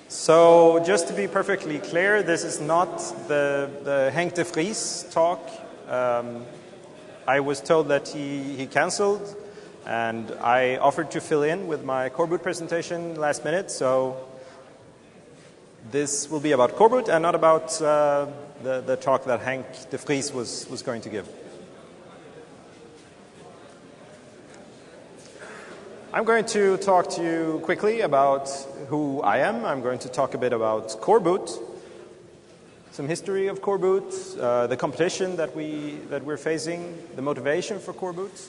So just to be perfectly clear, this is not the Henk de Vries talk. I was told that he canceled, and I offered to fill in with my coreboot presentation last minute, so this will be about coreboot and not about the talk that Henk de Vries was going to give. I'm going to talk to you quickly about who I am. I'm going to talk a bit about coreboot, some history of coreboot, the competition that we're facing, the motivation for coreboot.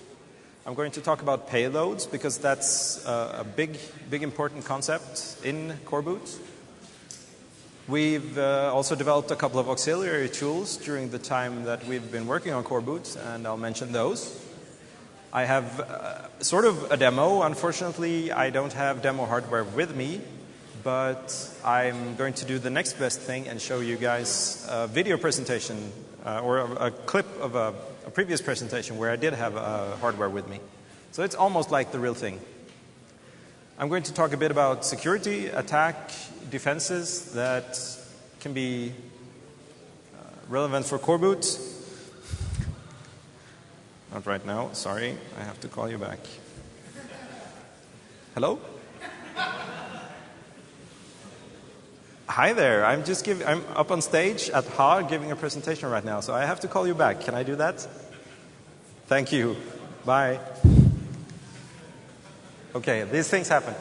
I'm going to talk about payloads because that's a big important concept in coreboot. We've also developed a couple of auxiliary tools during the time that we've been working on coreboot, and I'll mention those. I have sort of a demo. Unfortunately, I don't have demo hardware with me, but I'm going to do the next best thing and show you guys a video presentation or a clip of a previous presentation where I did have hardware with me. So it's almost like the real thing. I'm going to talk a bit about security, attack, defenses that can be relevant for coreboot. Not right now, sorry, I have to call you back. Hello? Hi there, I'm up on stage at HAR giving a presentation right now, so I have to call you back. Can I do that? Thank you. Bye. Okay, these things happen.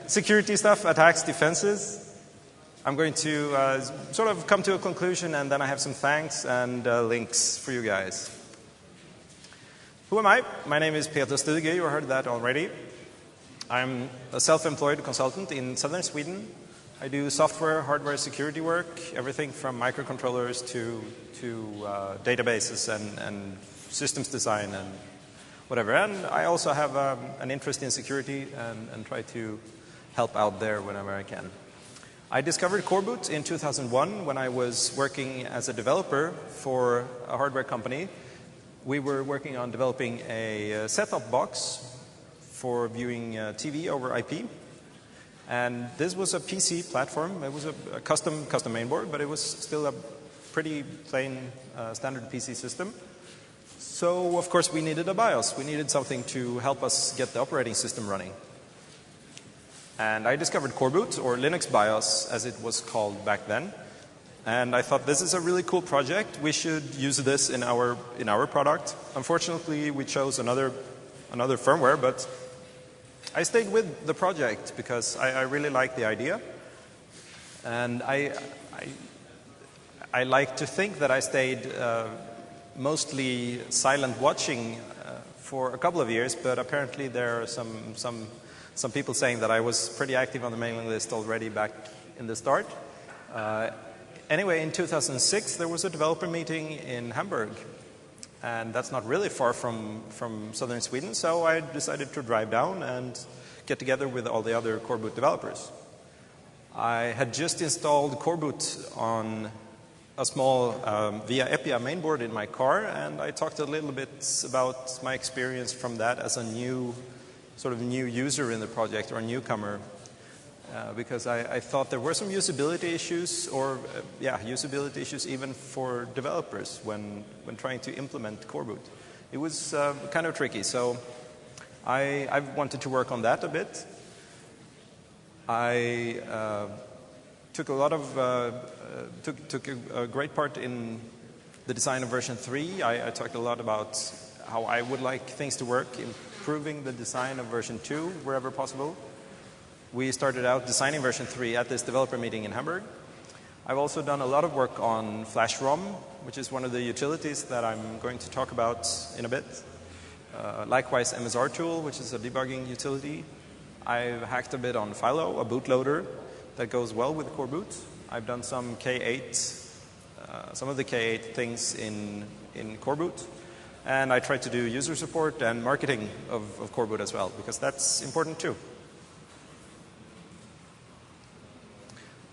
Security stuff, attacks, defenses. I'm going to sort of come to a conclusion, and then I have some thanks and links for you guys. Who am I? My name is Peter Studige, you heard that already. I'm a self-employed consultant in southern Sweden. I do software, hardware, security work, everything from microcontrollers to databases and systems design and whatever. And I also have an interest in security and try to help out there whenever I can. I discovered coreboot in 2001 when I was working as a developer for a hardware company. We were working on developing a set-top box for viewing TV over IP. And this was a PC platform. It was a custom mainboard, but it was still a pretty plain standard PC system. So, of course, we needed a BIOS. We needed something to help us get the operating system running. And I discovered coreboot, or Linux BIOS, as it was called back then. And I thought, this is a really cool project. We should use this in our product. Unfortunately, we chose another firmware, but I stayed with the project because I really liked the idea. And I like to think that I stayed mostly silent watching for a couple of years, but apparently there are some people saying that I was pretty active on the mailing list already back in the start. Anyway, in 2006, there was a developer meeting in Hamburg, and that's not really far from southern Sweden, so I decided to drive down and get together with all the other coreboot developers. I had just installed coreboot on a small via EPIA mainboard in my car, and I talked a little bit about my experience from that as a new user in the project or a newcomer. Because I thought there were some usability issues, usability issues even for developers when trying to implement coreboot. It was kind of tricky, so I wanted to work on that a bit. I took a great part in the design of version 3. I talked a lot about how I would like things to work, improving the design of version 2 wherever possible. We started out designing version 3 at this developer meeting in Hamburg. I've also done a lot of work on Flash-ROM, which is one of the utilities that I'm going to talk about in a bit. Likewise, MSR tool, which is a debugging utility. I've hacked a bit on Philo, a bootloader that goes well with coreboot. I've done some K8, some of the K8 things in coreboot. And I tried to do user support and marketing of coreboot as well, because that's important too.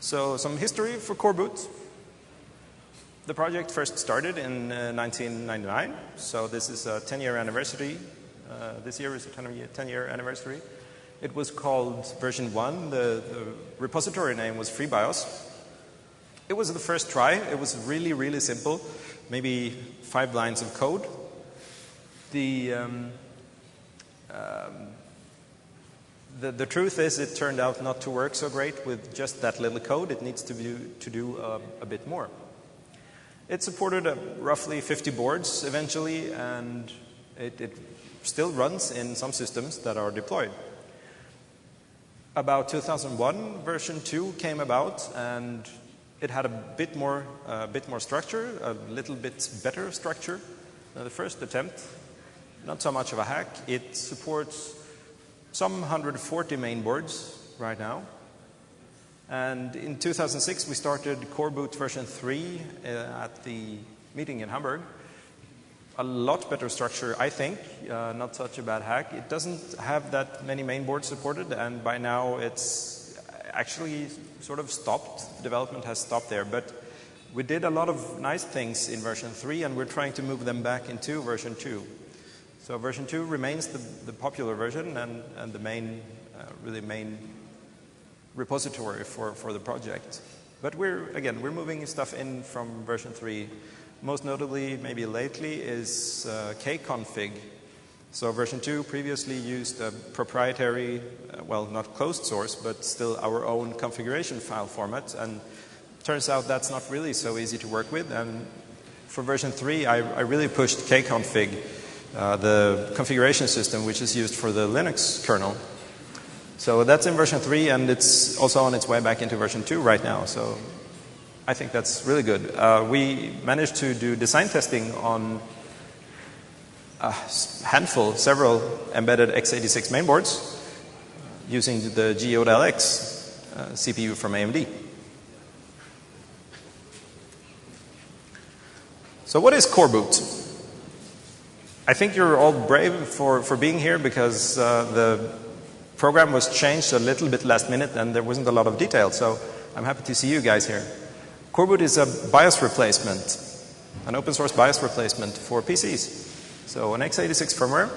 So some history for coreboot. The project first started in 1999, so this is a 10-year anniversary. This year is a 10-year anniversary. It was called version 1. The repository name was FreeBIOS. It was the first try. It was really, really simple, maybe 5 lines of code. The truth is it turned out not to work so great with just that little code. It needs to do a bit more. It supported roughly 50 boards eventually, and it still runs in some systems that are deployed. About 2001, version 2 came about, and it had a bit more structure, a little bit better structure than the first attempt. Not so much of a hack. It supports some 140 main boards right now. And in 2006, we started coreboot version 3 at the meeting in Hamburg. A lot better structure, I think, not such a bad hack. It doesn't have that many main boards supported, and by now it's actually sort of stopped. Development has stopped there, but we did a lot of nice things in version 3, and we're trying to move them back into version 2. So version 2 remains the popular version and the main, really main repository for the project. But we're moving stuff in from version 3. Most notably, maybe lately, is kconfig. So version 2 previously used a proprietary, well, not closed source, but still our own configuration file format. And turns out that's not really so easy to work with. And for version 3, I really pushed kconfig, the configuration system which is used for the Linux kernel. So that's in version 3, and it's also on its way back into version 2 right now. So I think that's really good. We managed to do design testing on a handful, several embedded x86 mainboards using the Geode-LX CPU from AMD. So what is coreboot? I think you're all brave for being here because the program was changed a little bit last minute and there wasn't a lot of detail. So I'm happy to see you guys here. Coreboot is a BIOS replacement, an open source BIOS replacement for PCs. So an x86 firmware.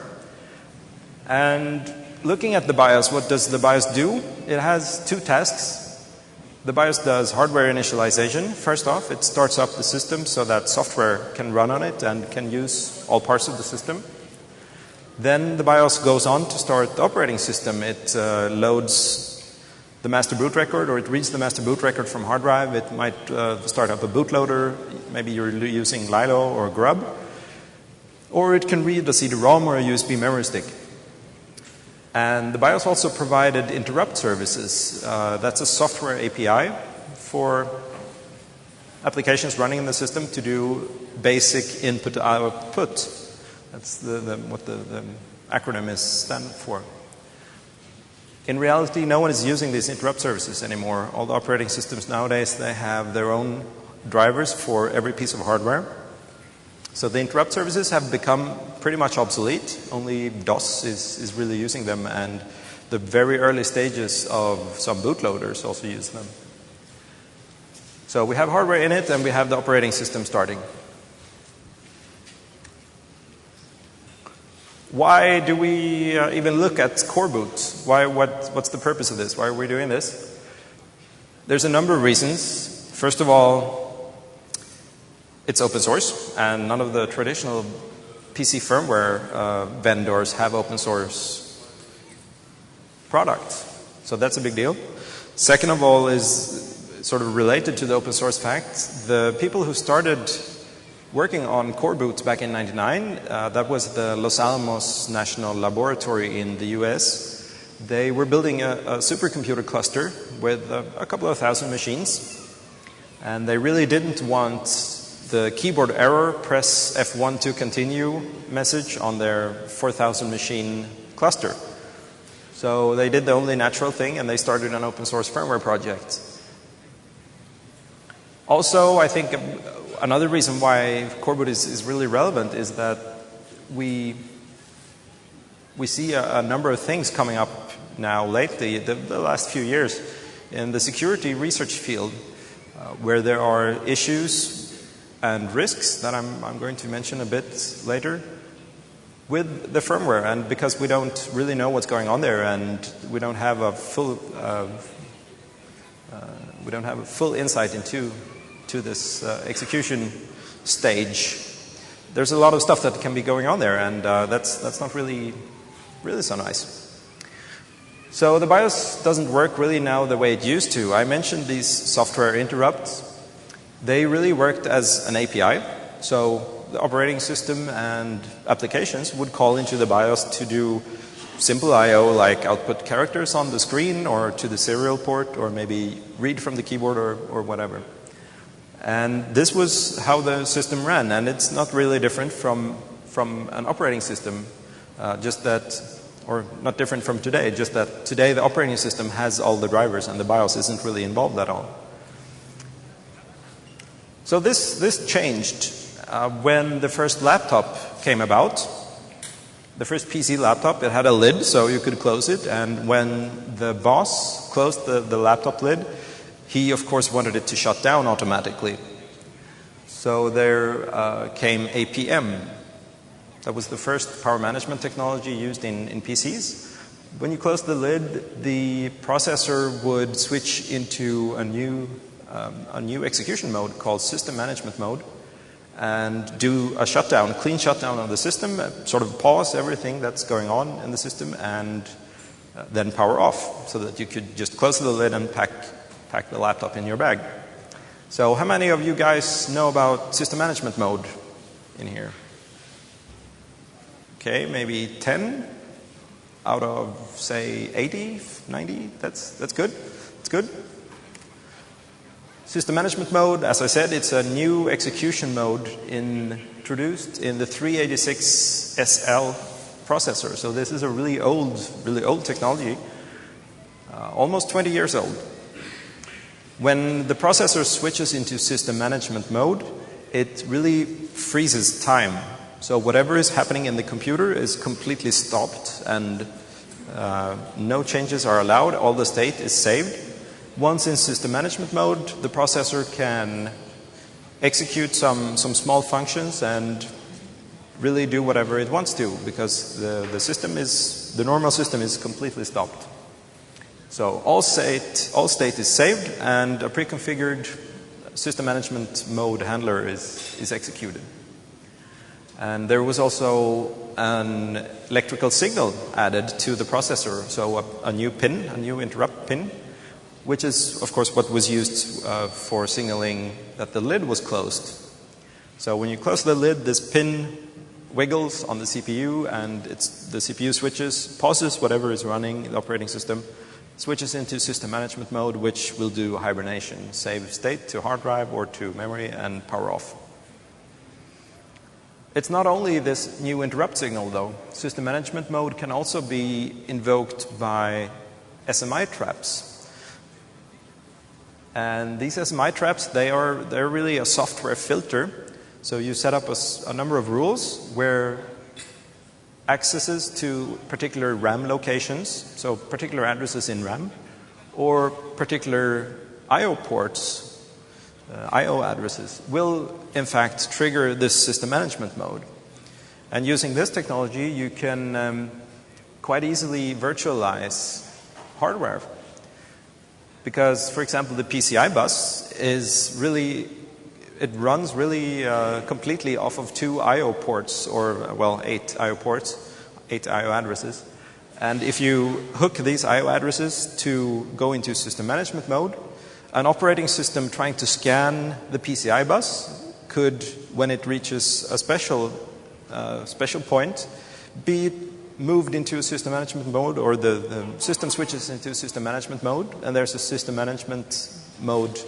And looking at the BIOS, what does the BIOS do? It has 2 tasks. The BIOS does hardware initialization. First off, it starts up the system so that software can run on it and can use all parts of the system. Then the BIOS goes on to start the operating system. It loads the master boot record, or it reads the master boot record from hard drive. It might start up a bootloader. Maybe you're using Lilo or Grub. Or it can read a CD-ROM or a USB memory stick. And the BIOS also provided interrupt services. That's a software API for applications running in the system to do basic input-output. That's what the acronym is stand for. In reality, no one is using these interrupt services anymore. All the operating systems nowadays, they have their own drivers for every piece of hardware. So the interrupt services have become pretty much obsolete. Only DOS is really using them, and the very early stages of some bootloaders also use them. So we have hardware in it, and we have the operating system starting. Why do we even look at coreboot? What's the purpose of this? Why are we doing this? There's a number of reasons. First of all, it's open source, and none of the traditional PC firmware vendors have open source products. So that's a big deal. Second of all is sort of related to the open source fact. The people who started working on coreboot back in '99, that was the Los Alamos National Laboratory in the US. They were building a supercomputer cluster with a couple of thousand machines. And they really didn't want the keyboard error, press F1 to continue message on their 4,000 machine cluster. So they did the only natural thing, and they started an open source firmware project. Also, I think another reason why coreboot is really relevant is that we see a number of things coming up now lately, the last few years, in the security research field, where there are issues and risks that I'm going to mention a bit later, with the firmware, and because we don't really know what's going on there, and we don't have a full insight into this execution stage. There's a lot of stuff that can be going on there, and that's not really so nice. So the BIOS doesn't work really now the way it used to. I mentioned these software interrupts. They really worked as an API. So the operating system and applications would call into the BIOS to do simple I/O, like output characters on the screen or to the serial port, or maybe read from the keyboard or whatever. And this was how the system ran, and it's not really different from an operating system, just that, or not different from today, just that today the operating system has all the drivers and the BIOS isn't really involved at all. So this changed when the first laptop came about. The first PC laptop, it had a lid so you could close it, and when the boss closed the laptop lid, he of course wanted it to shut down automatically. So there came APM. That was the first power management technology used in PCs. When you close the lid, the processor would switch into a new execution mode called system management mode, and do a shutdown, clean shutdown of the system, sort of pause everything that's going on in the system, and then power off, so that you could just close the lid and pack the laptop in your bag. So how many of you guys know about system management mode in here? Okay, maybe 10 out of, say, 80, 90? That's good. It's good. System management mode, as I said, it's a new execution mode introduced in the 386 SL processor. So this is a really old technology, almost 20 years old. When the processor switches into system management mode, it really freezes time. So whatever is happening in the computer is completely stopped, and no changes are allowed. All the state is saved. Once in system management mode, the processor can execute some small functions and really do whatever it wants to, because the normal system is completely stopped. So all state is saved, and a pre-configured system management mode handler is executed. And there was also an electrical signal added to the processor, so a new pin, a new interrupt pin, which is, of course, what was used for signaling that the lid was closed. So when you close the lid, this pin wiggles on the CPU, and the CPU switches, pauses whatever is running in the operating system, switches into system management mode, which will do hibernation, save state to hard drive or to memory, and power off. It's not only this new interrupt signal, though. System management mode can also be invoked by SMI traps. And these SMI traps, they're really a software filter. So you set up a number of rules where accesses to particular RAM locations, so particular addresses in RAM, or particular I/O ports, I/O addresses, will in fact trigger this system management mode. And using this technology, you can quite easily virtualize hardware. Because, for example, the PCI bus runs really completely off of 2 I/O ports, or, well, 8 I/O ports, 8 I/O addresses. And if you hook these I/O addresses to go into system management mode, an operating system trying to scan the PCI bus could, when it reaches a special point, be moved into a system management mode, or the system switches into system management mode, and there's a system management mode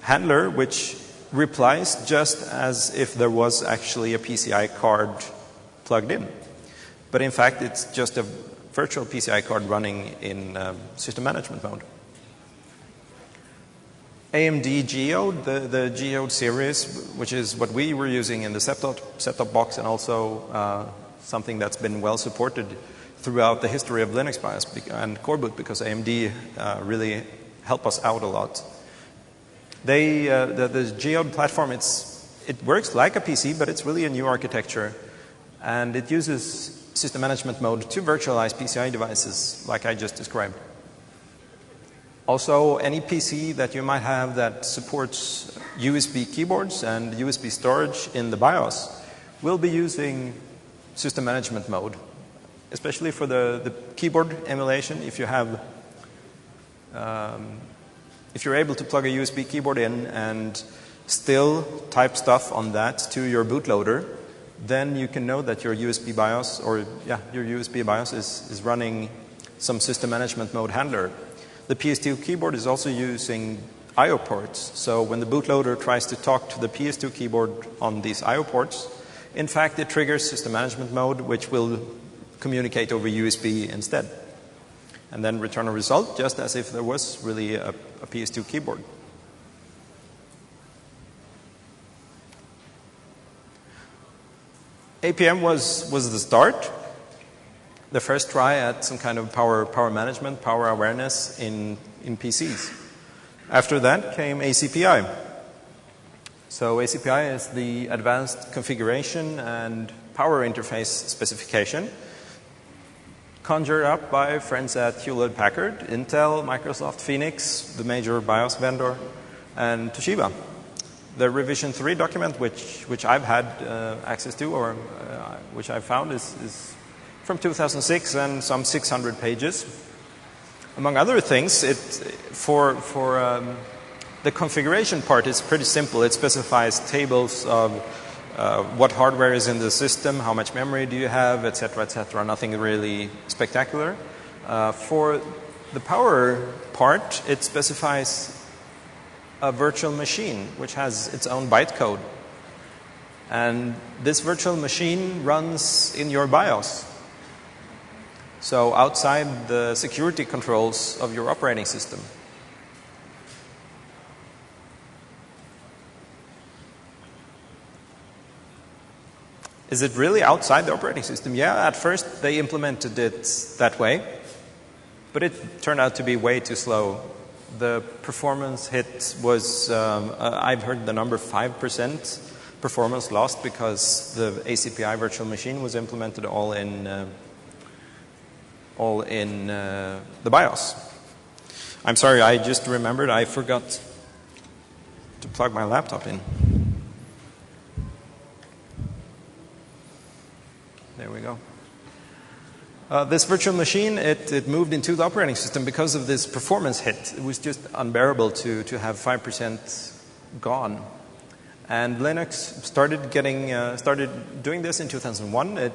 handler which replies just as if there was actually a PCI card plugged in. But in fact, it's just a virtual PCI card running in system management mode. AMD Geode, the Geode series, which is what we were using in the set-top box, and also something that's been well supported throughout the history of Linux BIOS and coreboot, because AMD really help us out a lot. The Geode platform, it works like a PC, but it's really a new architecture, and it uses system management mode to virtualize PCI devices like I just described. Also, any PC that you might have that supports USB keyboards and USB storage in the BIOS will be using system management mode, especially for the keyboard emulation. If you have, if you're able to plug a USB keyboard in and still type stuff on that to your bootloader, then you can know that your USB BIOS, or your USB BIOS is running some system management mode handler. The PS2 keyboard is also using I/O ports. So when the bootloader tries to talk to the PS2 keyboard on these I/O ports, in fact, it triggers system management mode, which will communicate over USB instead, and then return a result just as if there was really a PS2 keyboard. APM was the start, the first try at some kind of power management, power awareness in PCs. After that came ACPI. So ACPI is the Advanced Configuration and Power Interface Specification, conjured up by friends at Hewlett-Packard, Intel, Microsoft, Phoenix, the major BIOS vendor, and Toshiba. The revision 3 document, which I've had access to, or which I found, is from 2006 and some 600 pages. Among other things, for the configuration part is pretty simple. It specifies tables of what hardware is in the system, how much memory do you have, etc., etc. Nothing really spectacular. For the power part, it specifies a virtual machine which has its own bytecode. And this virtual machine runs in your BIOS. So outside the security controls of your operating system. Is it really outside the operating system? Yeah, at first they implemented it that way, but it turned out to be way too slow. The performance hit was, I've heard the number 5% performance lost because the ACPI virtual machine was implemented all in the BIOS. I'm sorry, I just remembered I forgot to plug my laptop in. There we go. This virtual machine, it moved into the operating system because of this performance hit. It was just unbearable to have 5% gone. And Linux started doing this in 2001.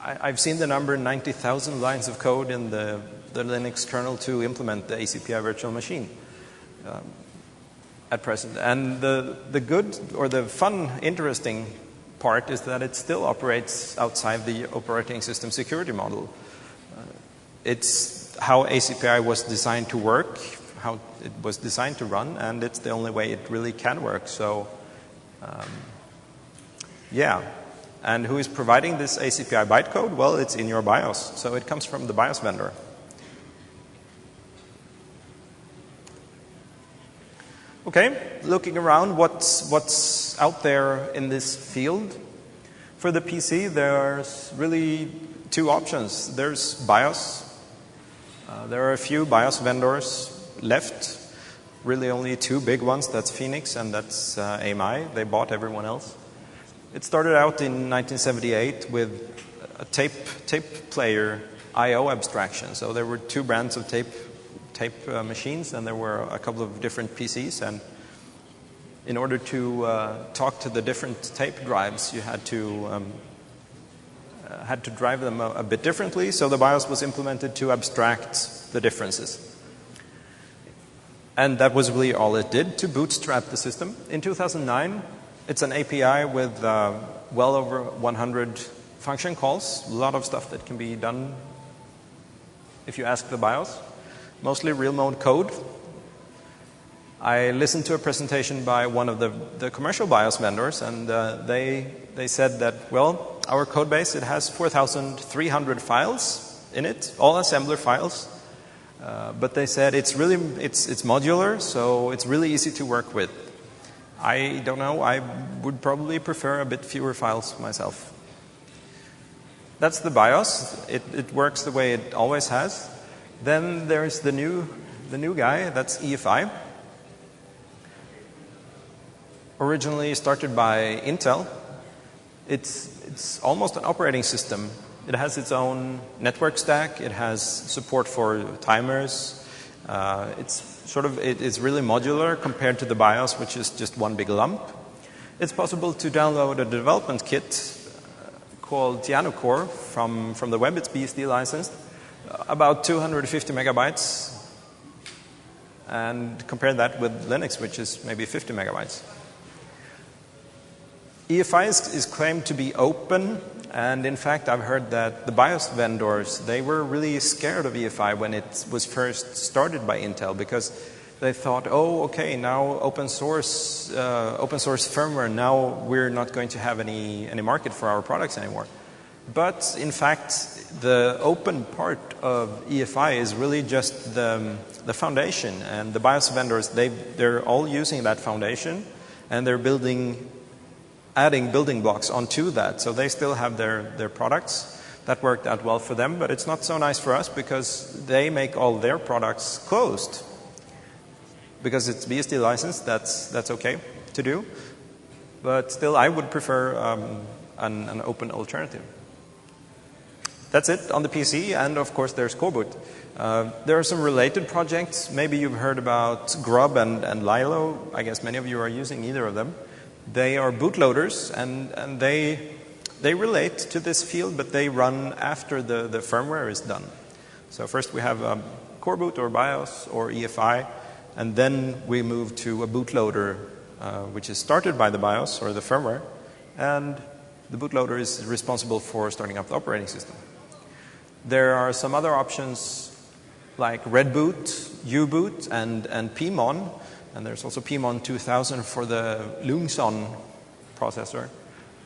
I've seen the number 90,000 lines of code in the Linux kernel to implement the ACPI virtual machine at present. And the good, or the fun, interesting part is that it still operates outside the operating system security model. It's how ACPI was designed to work, how it was designed to run, and it's the only way it really can work. So, yeah. And who is providing this ACPI bytecode? Well, it's in your BIOS, so it comes from the BIOS vendor. Okay, looking around, what's out there in this field? For the PC, there's really two options. There's BIOS. There are a few BIOS vendors left. Really only two big ones. That's Phoenix and that's AMI. They bought everyone else. It started out in 1978 with a tape player I/O abstraction. So there were two brands of tape machines, and there were a couple of different PCs. And in order to talk to the different tape drives, you had to drive them a bit differently. So the BIOS was implemented to abstract the differences. And that was really all it did to bootstrap the system. In 2009, it's an API with well over 100 function calls. A lot of stuff that can be done if you ask the BIOS. Mostly real mode code. I listened to a presentation by one of the commercial BIOS vendors, and they said that, well, our code base, it has 4,300 files in it, all assembler files. But they said it's modular, so it's really easy to work with. I don't know, I would probably prefer a bit fewer files myself. That's the BIOS. It works the way it always has. Then there's the new guy, that's EFI. Originally started by Intel. It's almost an operating system. It has its own network stack. It has support for timers. It's really modular compared to the BIOS, which is just one big lump. It's possible to download a development kit called Core from the web. It's BSD licensed, about 250 megabytes. And compare that with Linux, which is maybe 50 megabytes. EFI is claimed to be open, and in fact, I've heard that the BIOS vendors, they were really scared of EFI when it was first started by Intel, because they thought, oh, okay, now open source firmware, now we're not going to have any market for our products anymore. But in fact, the open part of EFI is really just the foundation, and the BIOS vendors, they're all using that foundation, and they're adding building blocks onto that. So they still have their products. That worked out well for them, but it's not so nice for us because they make all their products closed. Because it's BSD licensed, that's okay to do. But still, I would prefer an open alternative. That's it on the PC, and of course there's coreboot. There are some related projects. Maybe you've heard about Grub and Lilo. I guess many of you are using either of them. They are bootloaders, and they relate to this field, but they run after the firmware is done. So first we have coreboot or BIOS or EFI, and then we move to a bootloader, which is started by the BIOS or the firmware, and the bootloader is responsible for starting up the operating system. There are some other options like Redboot, U-boot, and PMON. And there's also PMON 2000 for the Lungson processor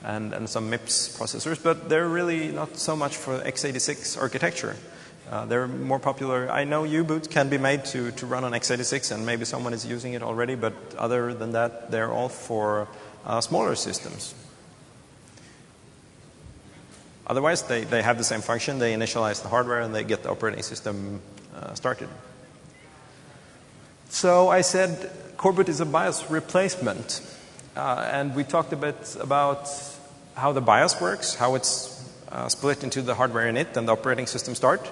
and some MIPS processors, but they're really not so much for x86 architecture. They're more popular. I know U-boot can be made to run on x86, and maybe someone is using it already, but other than that, they're all for smaller systems. Otherwise, they have the same function. They initialize the hardware, and they get the operating system started. So I said coreboot is a BIOS replacement. And we talked a bit about how the BIOS works, how it's split into the hardware init and the operating system start.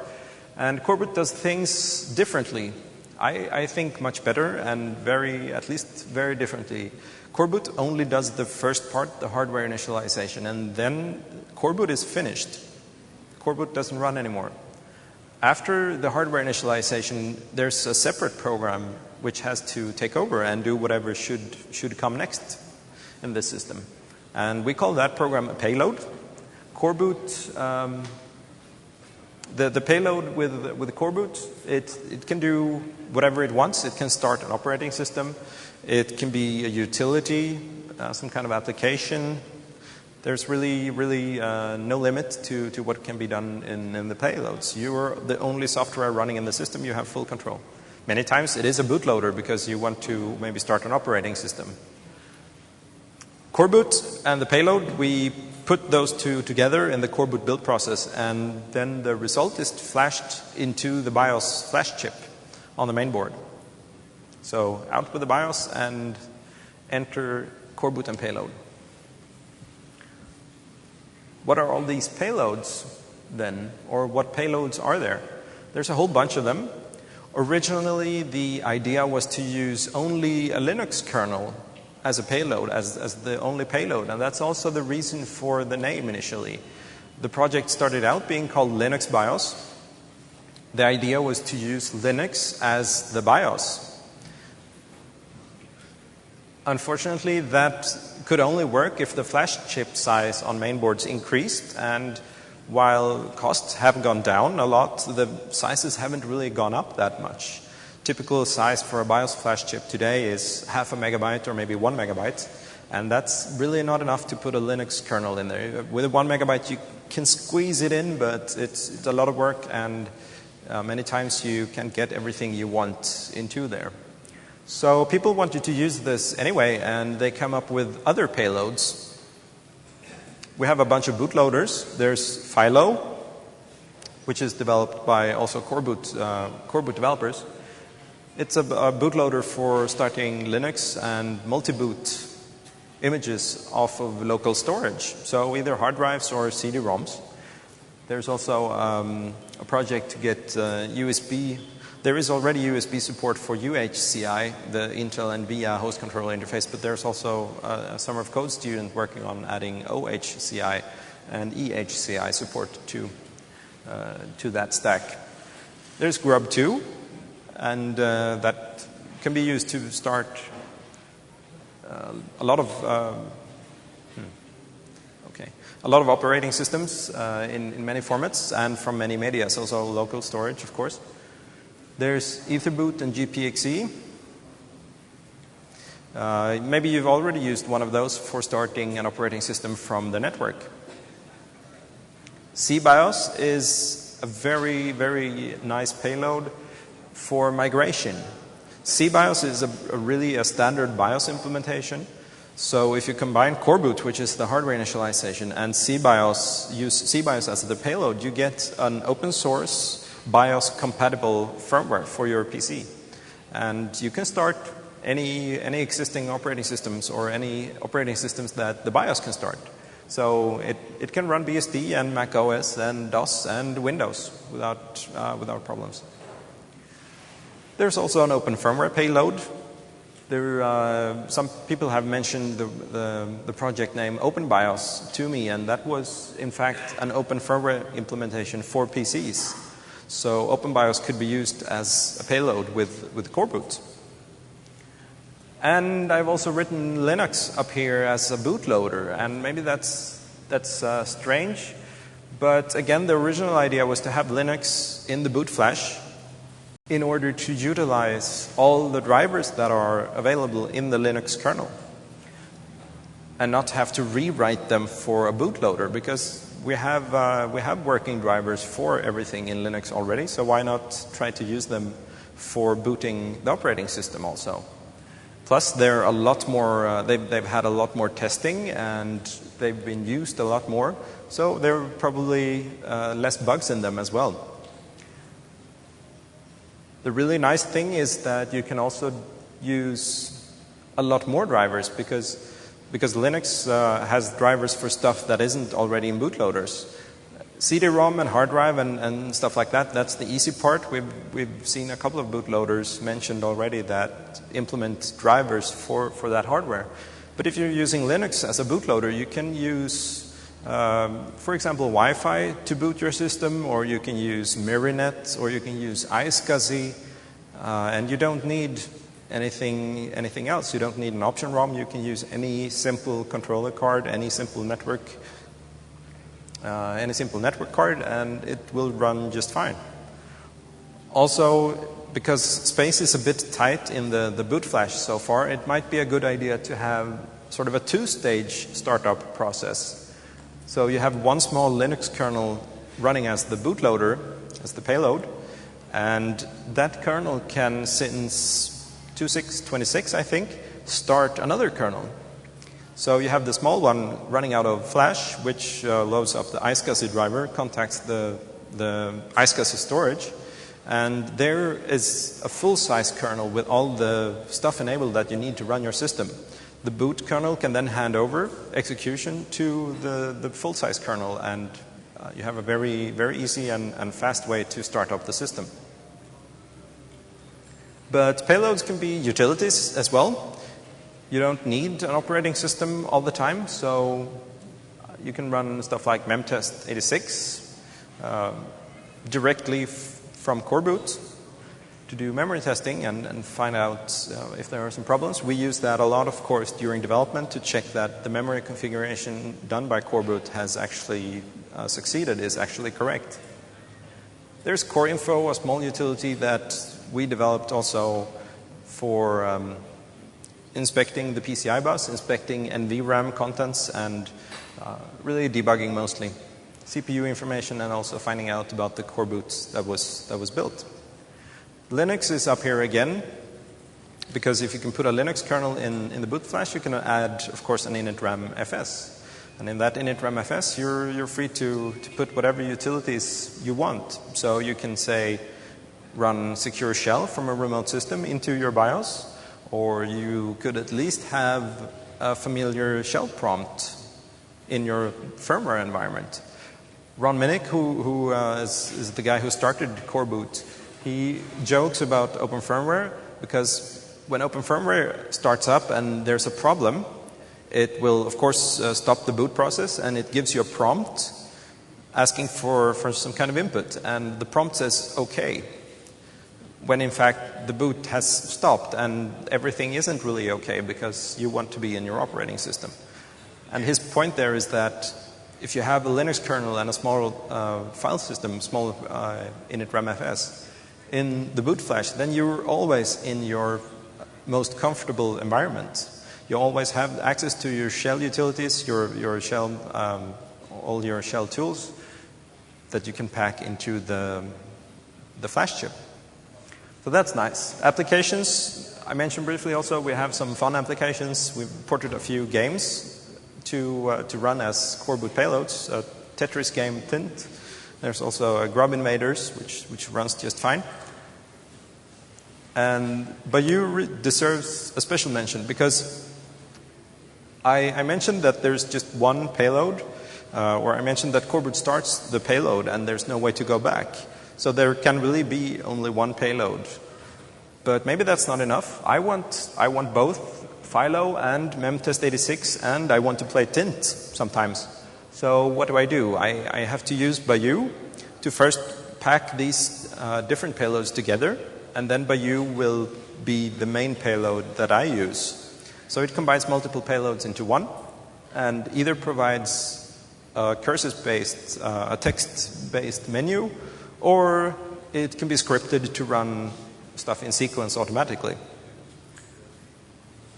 And coreboot does things differently. I think much better and at least very differently. Coreboot only does the first part, the hardware initialization, and then coreboot is finished. Coreboot doesn't run anymore. After the hardware initialization, there's a separate program which has to take over and do whatever should come next in this system. And we call that program a payload. Coreboot, the payload with coreboot, it can do whatever it wants. It can start an operating system. It can be a utility, some kind of application. There's really no limit to what can be done in the payloads. You're the only software running in the system. You have full control. Many times it is a bootloader because you want to maybe start an operating system. Coreboot and the payload, we put those two together in the coreboot build process, and then the result is flashed into the BIOS flash chip on the main board. So out with the BIOS and enter coreboot and payload. What are all these payloads then? Or what payloads are there? There's a whole bunch of them. Originally, the idea was to use only a Linux kernel as a payload, as the only payload. And that's also the reason for the name initially. The project started out being called Linux BIOS. The idea was to use Linux as the BIOS. Unfortunately, that could only work if the flash chip size on mainboards increased, and while costs have gone down a lot, the sizes haven't really gone up that much. Typical size for a BIOS flash chip today is 0.5 megabyte or maybe 1 megabyte, and that's really not enough to put a Linux kernel in there. With 1 megabyte you can squeeze it in, but it's a lot of work, and many times you can't get everything you want into there. So people wanted to use this anyway, and they come up with other payloads. We have a bunch of bootloaders. There's Philo, which is developed by also coreboot developers. It's a bootloader for starting Linux and multi-boot images off of local storage, so either hard drives or CD-ROMs. There's also a project to get USB. There is already USB support for UHCI, the Intel and VIA host controller interface, but there's also a Summer of Code student working on adding OHCI and EHCI support to that stack. There's Grub 2, and that can be used to start a lot of operating systems in many formats and from many media, so also local storage, of course. There's Etherboot and GPXE. Maybe you've already used one of those for starting an operating system from the network. CBIOS is a very, very nice payload for migration. CBIOS is really a standard BIOS implementation. So if you combine coreboot, which is the hardware initialization, and CBIOS, use CBIOS as the payload, you get an open source BIOS compatible firmware for your PC. And you can start any existing operating systems or any operating systems that the BIOS can start. So it can run BSD and Mac OS and DOS and Windows without problems. There's also an open firmware payload. Some people have mentioned the project name OpenBIOS to me, and that was in fact an open firmware implementation for PCs. So OpenBIOS could be used as a payload with coreboot. And I've also written Linux up here as a bootloader, and maybe that's strange. But again, the original idea was to have Linux in the boot flash in order to utilize all the drivers that are available in the Linux kernel and not have to rewrite them for a bootloader, because we have working drivers for everything in Linux already, so why not try to use them for booting the operating system also? Plus, they're a lot more. They've had a lot more testing, and they've been used a lot more, so there are probably less bugs in them as well. The really nice thing is that you can also use a lot more drivers because Linux has drivers for stuff that isn't already in bootloaders. CD-ROM and hard drive and stuff like that, that's the easy part. We've seen a couple of bootloaders mentioned already that implement drivers for that hardware. But if you're using Linux as a bootloader, you can use, for example, Wi-Fi to boot your system, or you can use Mirinet, or you can use iSCSI, and you don't need anything else. You don't need an option ROM. You can use any simple controller card, any simple network card, and it will run just fine. Also, because space is a bit tight in the boot flash so far, it might be a good idea to have sort of a two-stage startup process. So you have one small Linux kernel running as the bootloader, as the payload, and that kernel can, since 2626, I think, start another kernel. So you have the small one running out of flash, which loads up the iSCSI driver, contacts the iSCSI storage, and there is a full-size kernel with all the stuff enabled that you need to run your system. The boot kernel can then hand over execution to the full-size kernel, and you have a very, very easy and fast way to start up the system. But payloads can be utilities as well. You don't need an operating system all the time, so you can run stuff like memtest86 directly from coreboot to do memory testing and find out if there are some problems. We use that a lot, of course, during development to check that the memory configuration done by coreboot has actually succeeded, is actually correct. There's CoreInfo, a small utility that we developed also for inspecting the PCI bus, inspecting NVRAM contents, and really debugging mostly CPU information, and also finding out about the coreboot that was built. Linux is up here again, because if you can put a Linux kernel in the boot flash, you can add, of course, an init RAM FS. And in that init.ramfs, you're free to put whatever utilities you want. So you can say, run secure shell from a remote system into your BIOS, or you could at least have a familiar shell prompt in your firmware environment. Ron Minnick, who is the guy who started coreboot, he jokes about open firmware because when open firmware starts up and there's a problem, it will, of course, stop the boot process, and it gives you a prompt asking for some kind of input. And the prompt says, OK, when in fact the boot has stopped and everything isn't really OK because you want to be in your operating system. And his point there is that if you have a Linux kernel and a small file system, small init.ramfs, in the boot flash, then you're always in your most comfortable environment. You always have access to your shell utilities, your shell, all your shell tools that you can pack into the flash chip. So that's nice. Applications, I mentioned briefly also, we have some fun applications. We've ported a few games to run as coreboot payloads, a Tetris game, Tint. There's also a Grub Invaders, which runs just fine. And Bayou deserves a special mention because I mentioned that there's just one payload, or I mentioned that coreboot starts the payload and there's no way to go back. So there can really be only one payload. But maybe that's not enough. I want both Philo and memtest86, and I want to play Tint sometimes. So what do? I have to use Bayou to first pack these different payloads together, and then Bayou will be the main payload that I use. So it combines multiple payloads into one, and either provides a curses-based, a text-based menu, or it can be scripted to run stuff in sequence automatically.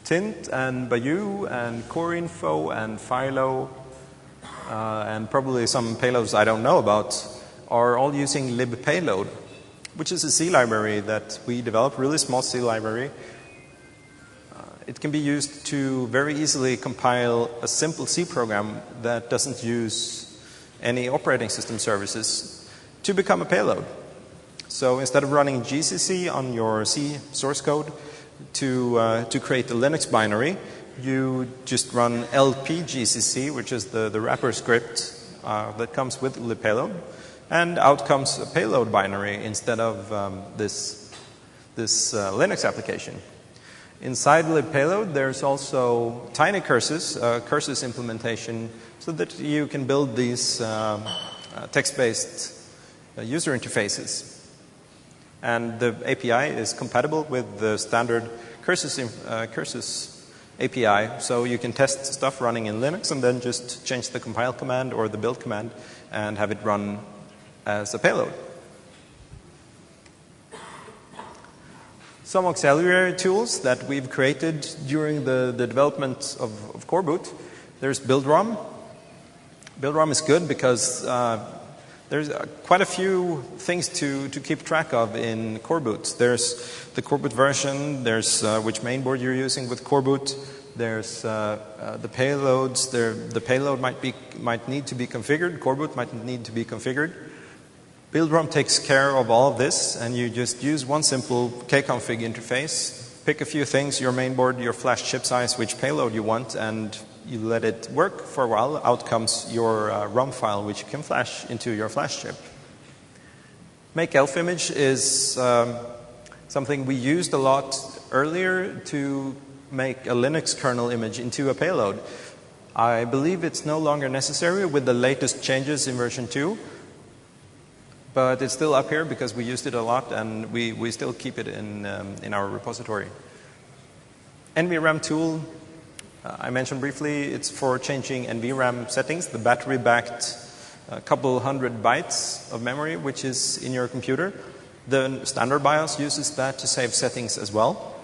Tint and Bayou and CoreInfo and Philo and probably some payloads I don't know about are all using libpayload, which is a C library that we developed, really small C library. It can be used to very easily compile a simple C program that doesn't use any operating system services to become a payload. So instead of running GCC on your C source code to create a Linux binary, you just run LPGCC, which is the wrapper script that comes with libpayload, and out comes a payload binary instead of this Linux application. Inside libpayload, there's also tiny curses, curses implementation, so that you can build these text-based user interfaces. And the API is compatible with the standard curses API, so you can test stuff running in Linux and then just change the compile command or the build command and have it run as a payload. Some auxiliary tools that we've created during the development of coreboot. There's buildrom. Buildrom is good because there's quite a few things to keep track of in coreboot. There's the coreboot version, there's which mainboard you're using with coreboot, there's the payloads, the payload might need to be configured, coreboot might need to be configured. Buildrom takes care of all of this, and you just use one simple kconfig interface, pick a few things, your mainboard, your flash chip size, which payload you want, and you let it work for a while. Out comes your ROM file, which you can flash into your flash chip. Make elf image is something we used a lot earlier to make a Linux kernel image into a payload. I believe it's no longer necessary with the latest changes in version 2. But it's still up here because we used it a lot, and we still keep it in our repository. NVRAM tool, I mentioned briefly, it's for changing NVRAM settings, the battery-backed couple hundred bytes of memory, which is in your computer. The standard BIOS uses that to save settings as well.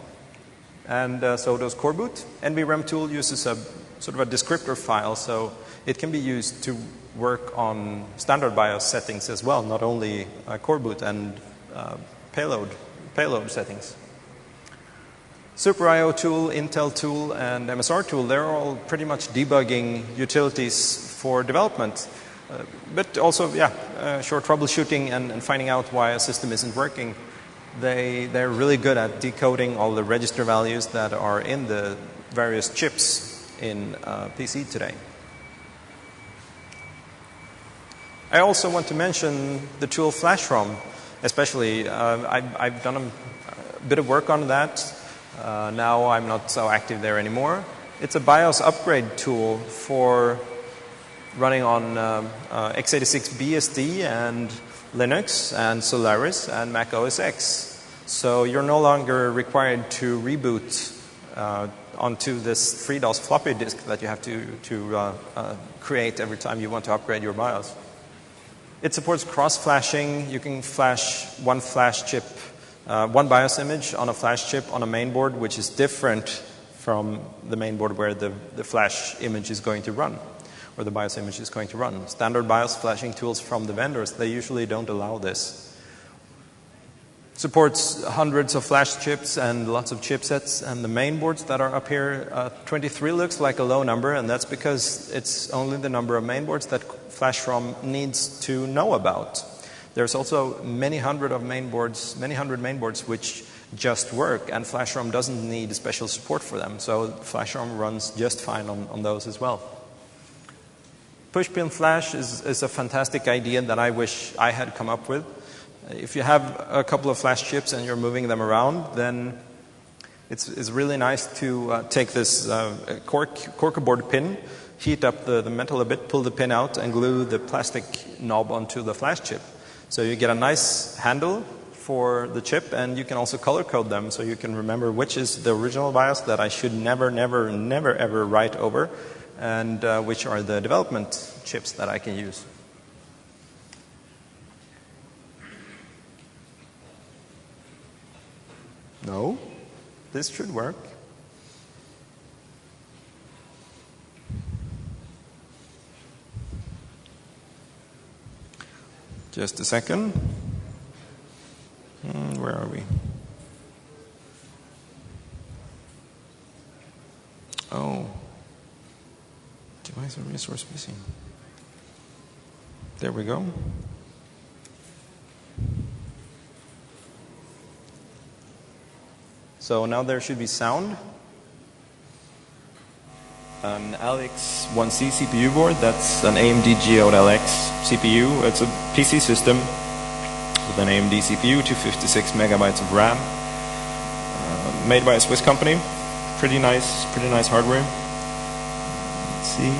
And so does coreboot. NVRAM tool uses a sort of a descriptor file, so it can be used to work on standard BIOS settings as well, not only coreboot and payload settings. Super I/O tool, Intel tool, and MSR tool, they're all pretty much debugging utilities for development. But also, short troubleshooting and finding out why a system isn't working. They're really good at decoding all the register values that are in the various chips in PC today. I also want to mention the tool FlashROM, especially. I've done a bit of work on that. Now I'm not so active there anymore. It's a BIOS upgrade tool for running on x86 BSD and Linux and Solaris and Mac OS X. So you're no longer required to reboot onto this FreeDOS floppy disk that you have to create every time you want to upgrade your BIOS. It supports cross-flashing. You can flash one flash chip, one BIOS image on a flash chip on a mainboard, which is different from the mainboard where the flash image is going to run, or the BIOS image is going to run. Standard BIOS flashing tools from the vendors, they usually don't allow this. Supports hundreds of flash chips and lots of chipsets, and the mainboards that are up here, 23 looks like a low number, and that's because it's only the number of mainboards that FlashROM needs to know about. There's also many hundred mainboards which just work, and FlashROM doesn't need special support for them, so FlashROM runs just fine on those as well. Push-pin flash is a fantastic idea that I wish I had come up with. If you have a couple of flash chips and you're moving them around, then it's really nice to take this corkboard pin, heat up the metal a bit, pull the pin out, and glue the plastic knob onto the flash chip. So you get a nice handle for the chip, and you can also color code them so you can remember which is the original BIOS that I should never, ever write over, and which are the development chips that I can use. No, this should work. Just a second. Where are we? Oh. Device or resource missing. There we go. So now there should be sound. An Alex 1C CPU board, that's an AMD Geode LX CPU. It's a PC system with an AMD CPU, 256 megabytes of RAM. Made by a Swiss company. Pretty nice hardware. Let's see.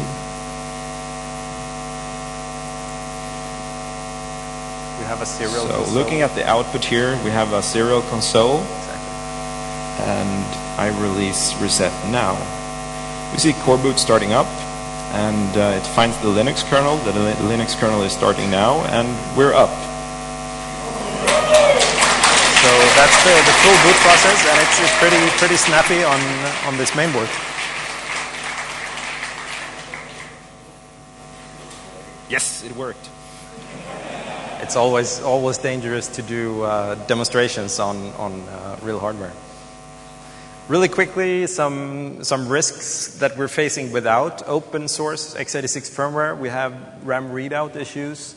We have a serial console. So looking at the output here, we have a serial console. And I release reset now. We see coreboot starting up, and it finds the Linux kernel. The Linux kernel is starting now, and we're up. So that's the full boot process, and it's pretty snappy on this mainboard. Yes, it worked. It's always dangerous to do demonstrations on real hardware. Really quickly, some risks that we're facing without open source x86 firmware. We have RAM readout issues.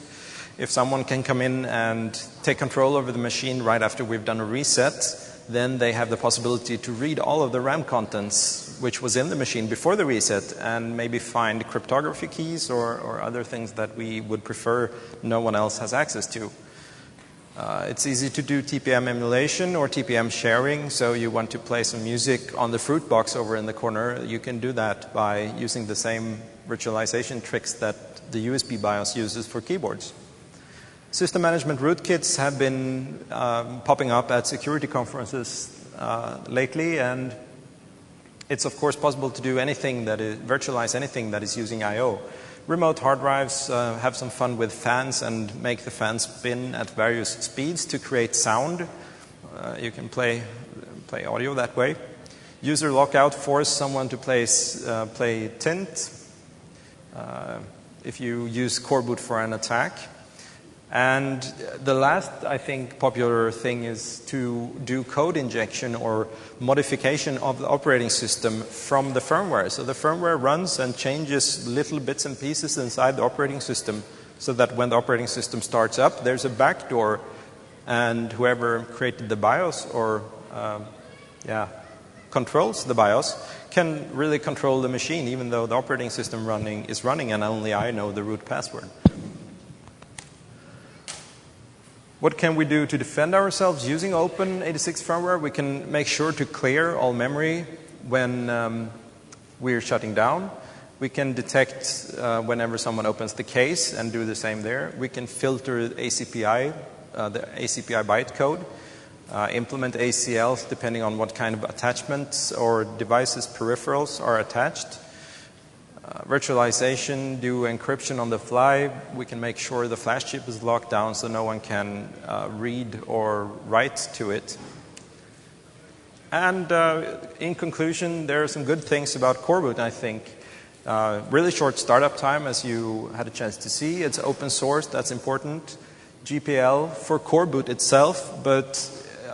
If someone can come in and take control over the machine right after we've done a reset, then they have the possibility to read all of the RAM contents which was in the machine before the reset, and maybe find cryptography keys or other things that we would prefer no one else has access to. It's easy to do TPM emulation or TPM sharing, so you want to play some music on the fruit box over in the corner. You can do that by using the same virtualization tricks that the USB BIOS uses for keyboards. System management rootkits have been popping up at security conferences lately, and it's of course possible to do anything that is virtualize anything that is using I/O. Remote hard drives have some fun with fans and make the fans spin at various speeds to create sound. You can play audio that way. User lockout force someone to play tint if you use coreboot for an attack. And the last, I think, popular thing is to do code injection or modification of the operating system from the firmware. So the firmware runs and changes little bits and pieces inside the operating system so that when the operating system starts up, there's a backdoor, and whoever created the BIOS or controls the BIOS can really control the machine, even though the operating system is running and only I know the root password. What can we do to defend ourselves using Open86 firmware? We can make sure to clear all memory when we're shutting down. We can detect whenever someone opens the case and do the same there. We can filter ACPI, the ACPI bytecode, implement ACLs depending on what kind of attachments or devices, peripherals are attached. Virtualization, do encryption on the fly. We can make sure the flash chip is locked down so no one can read or write to it. And in conclusion, there are some good things about coreboot, I think. Really short startup time, as you had a chance to see. It's open source, that's important. GPL for coreboot itself, but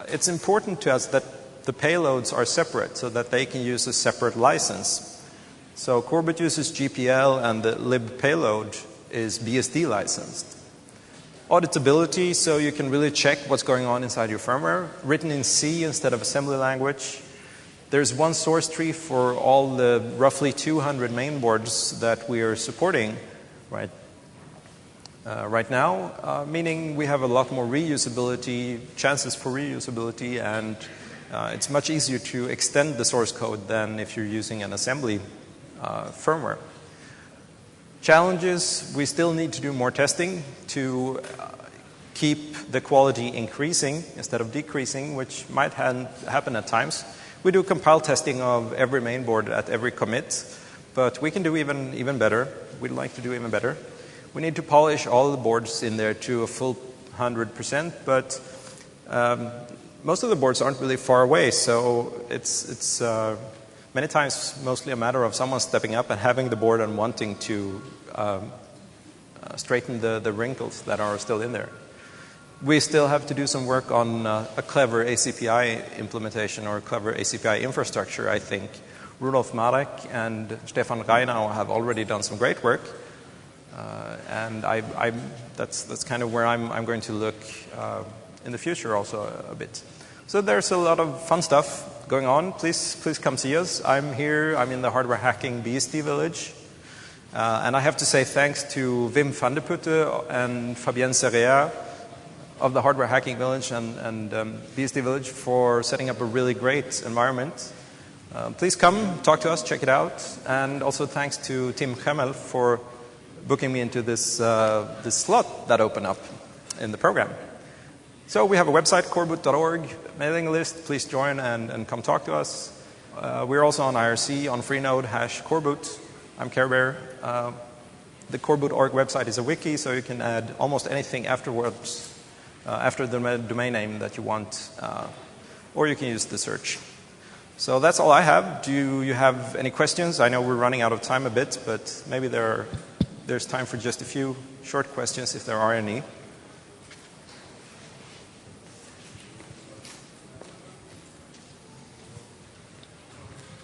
it's important to us that the payloads are separate so that they can use a separate license. So coreboot uses GPL and the lib payload is BSD licensed. Auditability, so you can really check what's going on inside your firmware, written in C instead of assembly language. There's one source tree for all the roughly 200 mainboards that we are supporting right now, meaning we have a lot more reusability, chances for reusability, and it's much easier to extend the source code than if you're using an assembly firmware. Challenges, we still need to do more testing to keep the quality increasing instead of decreasing, which might happen at times. We do compile testing of every mainboard at every commit, but we can do even better. We'd like to do even better. We need to polish all the boards in there to a full 100%, but most of the boards aren't really far away, so it's many times mostly a matter of someone stepping up and having the board and wanting to straighten the wrinkles that are still in there. We still have to do some work on a clever ACPI implementation or a clever ACPI infrastructure, I think. Rudolf Marek and Stefan Reinau have already done some great work. And that's kind of where I'm going to look in the future also a bit. So there's a lot of fun stuff going on. Please come see us. I'm here. I'm in the hardware hacking BSD village. And I have to say thanks to Wim van de Putte and Fabienne Serrea of the hardware hacking village and BSD village for setting up a really great environment. Please come, talk to us, check it out. And also thanks to Tim Gemmel for booking me into this slot that opened up in the program. So we have a website, coreboot.org, mailing list. Please join and come talk to us. We're also on IRC, on Freenode, #coreboot. I'm Care Bear. The coreboot.org website is a wiki, so you can add almost anything afterwards, after the domain name that you want, or you can use the search. So that's all I have. Do you have any questions? I know we're running out of time a bit, but maybe there's time for just a few short questions if there are any.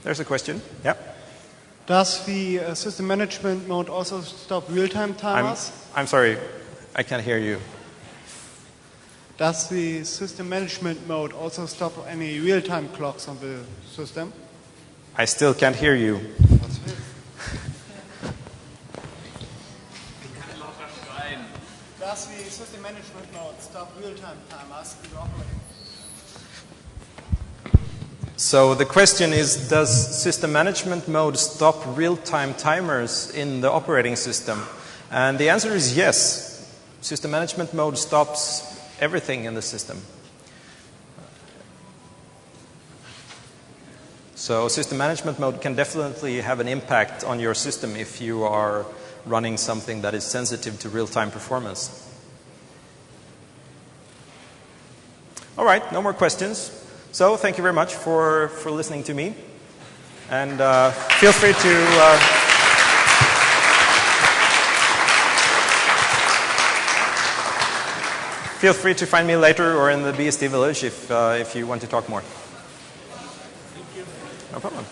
There's a question. Yeah. Does the system management mode also stop real-time timers? I'm sorry, I can't hear you. Does the system management mode also stop any real-time clocks on the system? I still can't hear you. Does the system management mode stop real-time timers in the operating? So the question is, does system management mode stop real-time timers in the operating system? And the answer is yes. System management mode stops everything in the system. So system management mode can definitely have an impact on your system if you are running something that is sensitive to real-time performance. All right, no more questions. So thank you very much for listening to me. And feel free to... feel free to find me later or in the BSD Village if you want to talk more. Thank you. No problem.